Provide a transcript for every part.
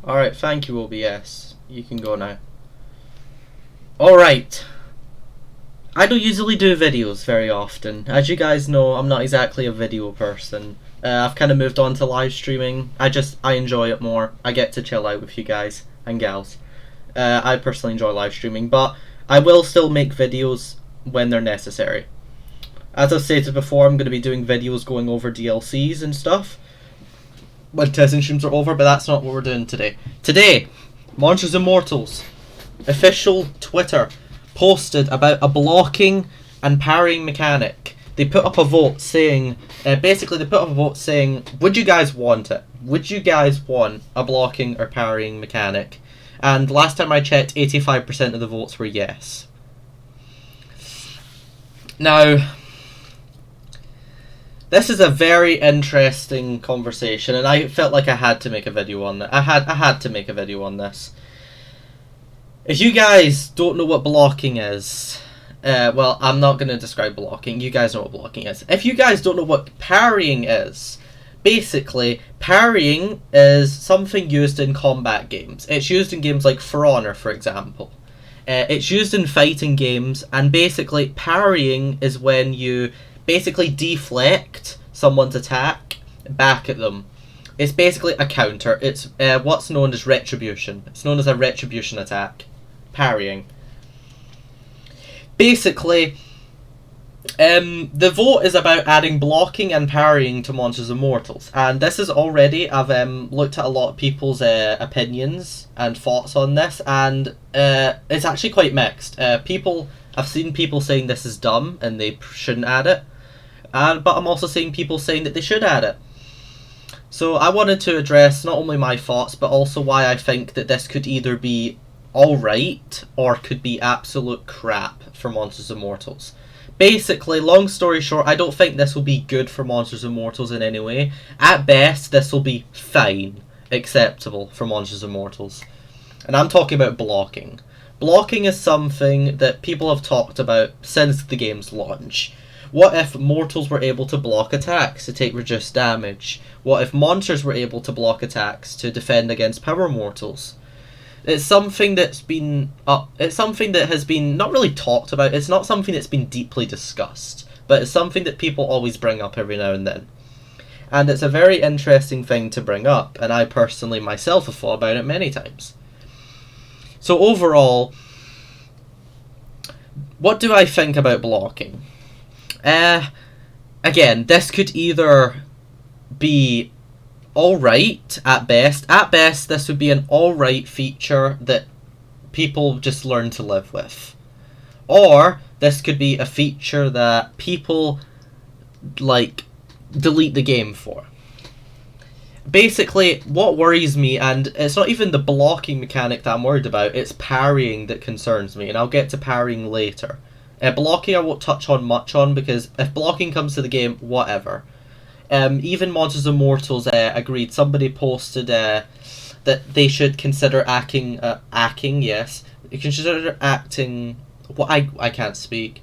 Alright, thank you, OBS. You can go now. Alright. I don't usually do videos very often. As you guys know, I'm not exactly a video person. I've kind of moved on to live streaming. I enjoy it more. I get to chill out with you guys and gals. I personally enjoy live streaming, but I will still make videos when they're necessary. As I've stated before, I'm going to be doing videos going over DLCs and stuff when testing streams are over, but that's not what we're doing today. Today, Monsters Immortals official Twitter posted about a blocking and parrying mechanic. They put up a vote saying, would you guys want it? Would you guys want a blocking or parrying mechanic? And last time I checked, 85% of the votes were yes. Now, this is a very interesting conversation, and I felt like I had to make a video on that. I had to make a video on this. If you guys don't know what blocking is, well, I'm not going to describe blocking. You guys know what blocking is. If you guys don't know what parrying is, basically, parrying is something used in combat games. It's used in games like For Honor, for example. It's used in fighting games, and basically, parrying is when you basically deflect someone's attack back at them. It's basically a counter. It's what's known as retribution. It's known as a retribution attack. Parrying. Basically, the vote is about adding blocking and parrying to Monsters Immortals, and this is already, I've looked at a lot of people's opinions and thoughts on this, and it's actually quite mixed. I've seen people saying this is dumb and they shouldn't add it, but I'm also seeing people saying that they should add it. So I wanted to address not only my thoughts, but also why I think that this could either be alright or could be absolute crap for Monsters Immortals. Basically, long story short, I don't think this will be good for Monsters Immortals in any way. At best, this will be fine, acceptable for Monsters Immortals. And I'm talking about blocking. Blocking is something that people have talked about since the game's launch. What if mortals were able to block attacks to take reduced damage? What if monsters were able to block attacks to defend against power mortals? It's something that's been it's something that has been not really talked about. It's not something that's been deeply discussed, but it's something that people always bring up every now and then. And it's a very interesting thing to bring up, and I personally myself have thought about it many times. So overall, what do I think about blocking? Again, this could either be alright at best. At best, this would be an alright feature that people just learn to live with. Or, this could be a feature that people, like, delete the game for. Basically, what worries me, and it's not even the blocking mechanic that I'm worried about, it's parrying that concerns me, and I'll get to parrying later. Blocking I won't touch on much on, because if blocking comes to the game, whatever. Even Monsters Immortals agreed. Somebody posted that they should consider I can't speak.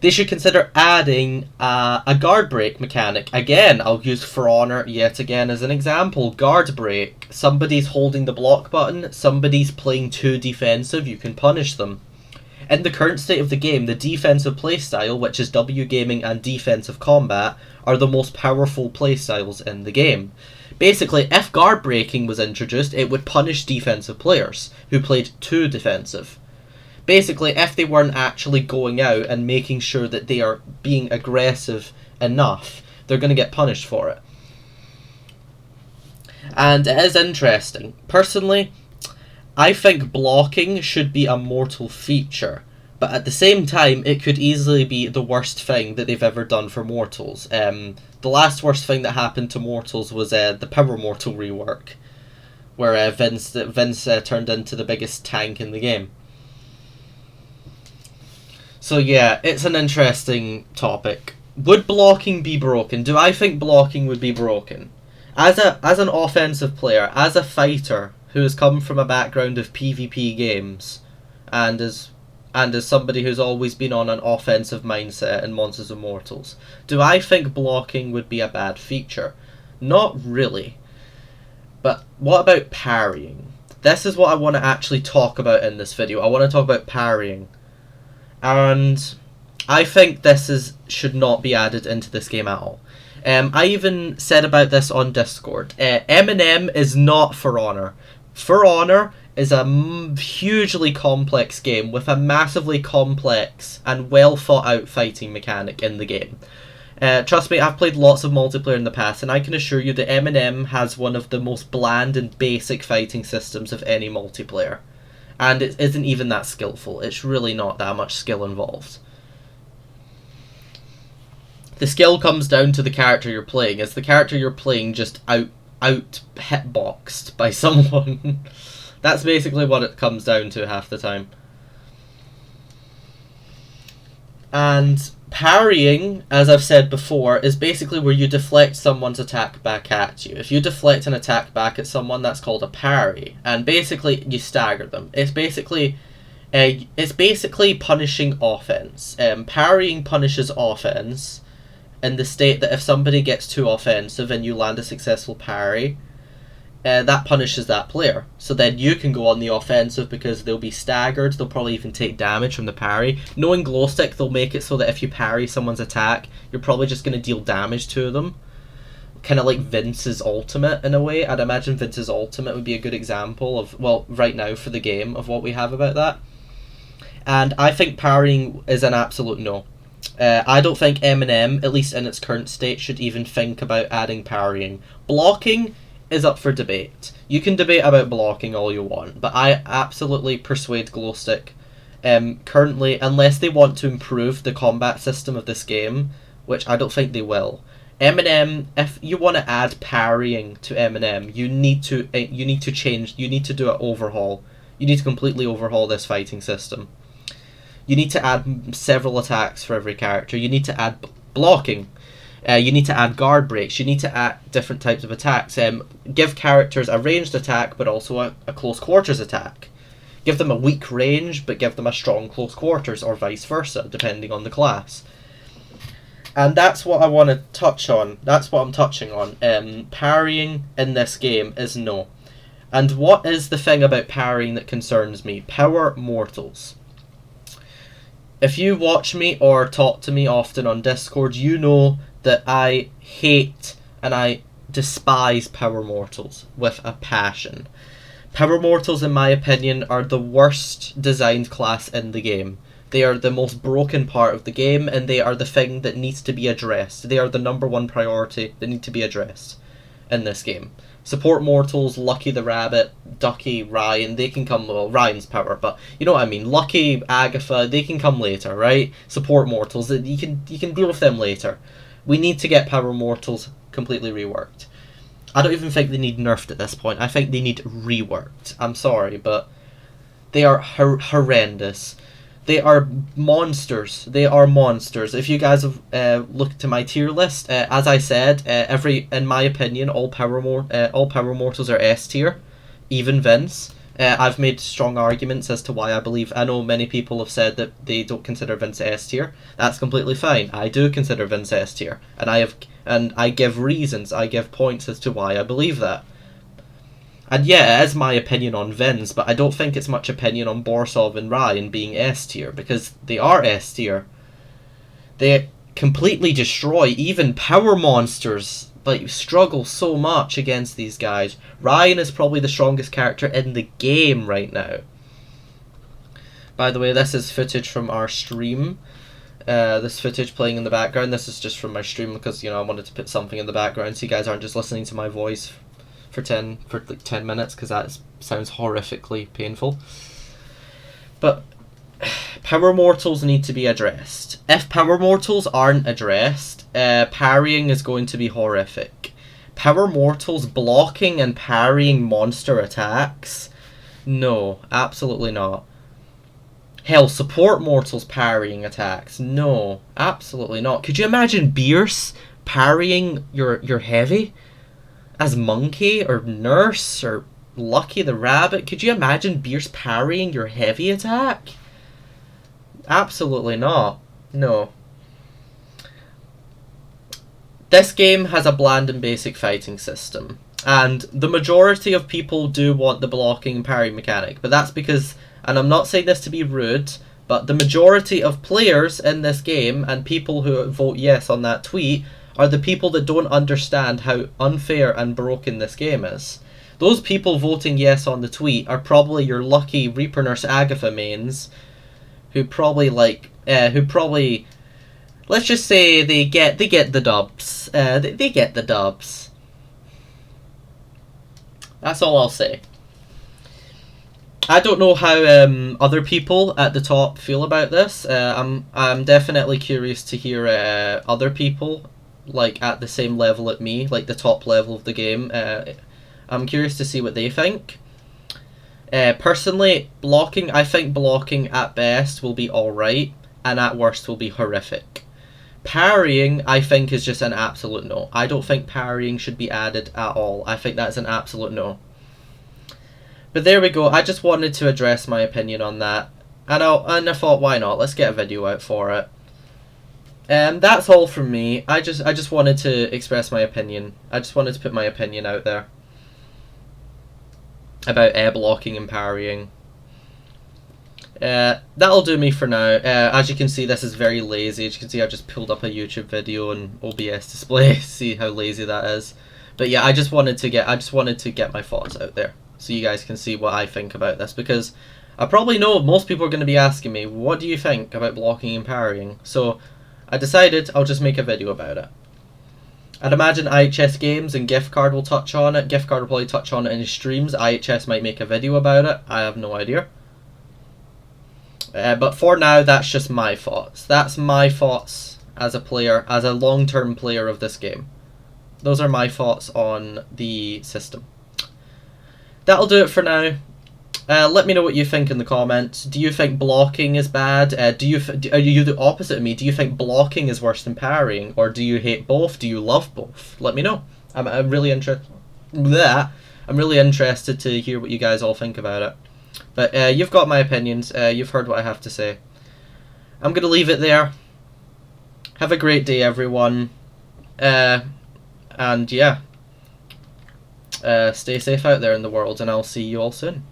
They should consider adding a guard break mechanic. Again, I'll use For Honor yet again as an example. Guard break. Somebody's holding the block button, somebody's playing too defensive, you can punish them. In the current state of the game, the defensive playstyle, which is W gaming and defensive combat, are the most powerful playstyles in the game. Basically, if guard breaking was introduced, it would punish defensive players who played too defensive. Basically, if they weren't actually going out and making sure that they are being aggressive enough, they're going to get punished for it. And it is interesting. Personally, I think blocking should be a mortal feature, but at the same time, it could easily be the worst thing that they've ever done for mortals. The last worst thing that happened to mortals was the Power Mortal rework, where Vince turned into the biggest tank in the game. So yeah, it's an interesting topic. Would blocking be broken? Do I think blocking would be broken? As an offensive player, as a fighter who has come from a background of PvP games, and as somebody who's always been on an offensive mindset in Monsters Immortals, do I think blocking would be a bad feature? Not really. But what about parrying? This is what I want to actually talk about in this video. I want to talk about parrying. And I think should not be added into this game at all. I even said about this on Discord. Eminem is not For Honor. For Honor is a hugely complex game with a massively complex and well thought out fighting mechanic in the game. Trust me, I've played lots of multiplayer in the past, and I can assure you that Eminem has one of the most bland and basic fighting systems of any multiplayer. And it isn't even that skillful. It's really not that much skill involved. The skill comes down to the character you're playing. Is the character you're playing just out hitboxed by someone? That's basically what it comes down to half the time. And parrying, as I've said before, is basically where you deflect someone's attack back at you. If you deflect an attack back at someone, that's called a parry. And basically, you stagger them. It's basically punishing offense. Parrying punishes offense in the state that if somebody gets too offensive and you land a successful parry, that punishes that player. So then you can go on the offensive because they'll be staggered, they'll probably even take damage from the parry. Knowing Glowstick, they'll make it so that if you parry someone's attack, you're probably just going to deal damage to them. Kind of like Vince's ultimate in a way. I'd imagine Vince's ultimate would be a good example of, well, right now for the game, of what we have about that. And I think parrying is an absolute no. I don't think Eminem, at least in its current state, should even think about adding parrying. Blocking is up for debate. You can debate about blocking all you want, but I absolutely persuade Glowstick currently, unless they want to improve the combat system of this game, which I don't think they will. Eminem, if you want to add parrying to Eminem, you need to change, you need to do an overhaul. You need to completely overhaul this fighting system. You need to add several attacks for every character. You need to add blocking. You need to add guard breaks. You need to add different types of attacks. Give characters a ranged attack, but also a close quarters attack. Give them a weak range, but give them a strong close quarters, or vice versa, depending on the class. And that's what I want to touch on. That's what I'm touching on. Parrying in this game is no. And what is the thing about parrying that concerns me? Power mortals. If you watch me or talk to me often on Discord, you know that I hate and I despise power mortals with a passion. Power mortals, in my opinion, are the worst designed class in the game. They are the most broken part of the game, and they are the thing that needs to be addressed. They are the number one priority that need to be addressed in this game. Support mortals, Lucky the Rabbit, Ducky, Ryan, they can come, well, Ryan's power, but you know what I mean. Lucky, Agatha, they can come later, right? Support mortals, you can deal with them later. We need to get power mortals completely reworked. I don't even think they need nerfed at this point. I think they need reworked. I'm sorry, but they are horrendous. They are monsters. They are monsters. If you guys have looked to my tier list, as I said, in my opinion, all power mortals are S tier, even Vince. I've made strong arguments as to why I believe. I know many people have said that they don't consider Vince S tier. That's completely fine. I do consider Vince S tier, and I give reasons. I give points as to why I believe that. And yeah, it is my opinion on Vince, but I don't think it's much opinion on Borsov and Ryan being S tier, because they are S tier. They completely destroy even power monsters, but you struggle so much against these guys. Ryan is probably the strongest character in the game right now. By the way, this is footage from our stream. This footage playing in the background, this is just from my stream because, you know, I wanted to put something in the background so you guys aren't just listening to my voice for like 10 minutes, because that sounds horrifically painful. But power mortals need to be addressed. If power mortals aren't addressed, parrying is going to be horrific. Power mortals blocking and parrying monster attacks? No, absolutely not. Hell, support mortals parrying attacks? No, absolutely not. Could you imagine Bierce parrying your heavy? As Monkey or Nurse or Lucky the Rabbit? Could you imagine Bierce parrying your heavy attack? Absolutely not. No. This game has a bland and basic fighting system. And the majority of people do want the blocking and parry mechanic, but that's because, and I'm not saying this to be rude, but the majority of players in this game and people who vote yes on that tweet are the people that don't understand how unfair and broken this game is. Those people voting yes on the tweet are probably your lucky Reaper Nurse Agatha mains who probably let's just say they get the dubs. They get the dubs. That's all I'll say. I don't know how other people at the top feel about this. I'm definitely curious to hear other people like at the same level at me, like the top level of the game. I'm curious to see what they think. Personally, I think blocking at best will be alright, and at worst will be horrific. Parrying, I think, is just an absolute no. I don't think parrying should be added at all. I think that's an absolute no. But there we go. I just wanted to address my opinion on that, and I thought, why not? Let's get a video out for it. That's all from me. I just wanted to express my opinion. I just wanted to put my opinion out there about air blocking and parrying. That'll do me for now. As you can see, this is very lazy. As you can see, I've just pulled up a YouTube video and OBS display. See how lazy that is. But yeah, I just wanted to get my thoughts out there so you guys can see what I think about this, because I probably know most people are going to be asking me, what do you think about blocking and parrying? So I decided I'll just make a video about it. I'd imagine IHS Games and Gift Card will touch on it. Gift Card will probably touch on it in his streams. IHS might make a video about it. I have no idea. But for now, that's just my thoughts. That's my thoughts as a player, as a long-term player of this game. Those are my thoughts on the system. That'll do it for now. Let me know what you think in the comments. Do you think blocking is bad? Are you the opposite of me? Do you think blocking is worse than parrying? Or do you hate both? Do you love both? Let me know. I'm really interested. I'm really interested to hear what you guys all think about it. But you've got my opinions. You've heard what I have to say. I'm going to leave it there. Have a great day, everyone. And yeah. Stay safe out there in the world, and I'll see you all soon.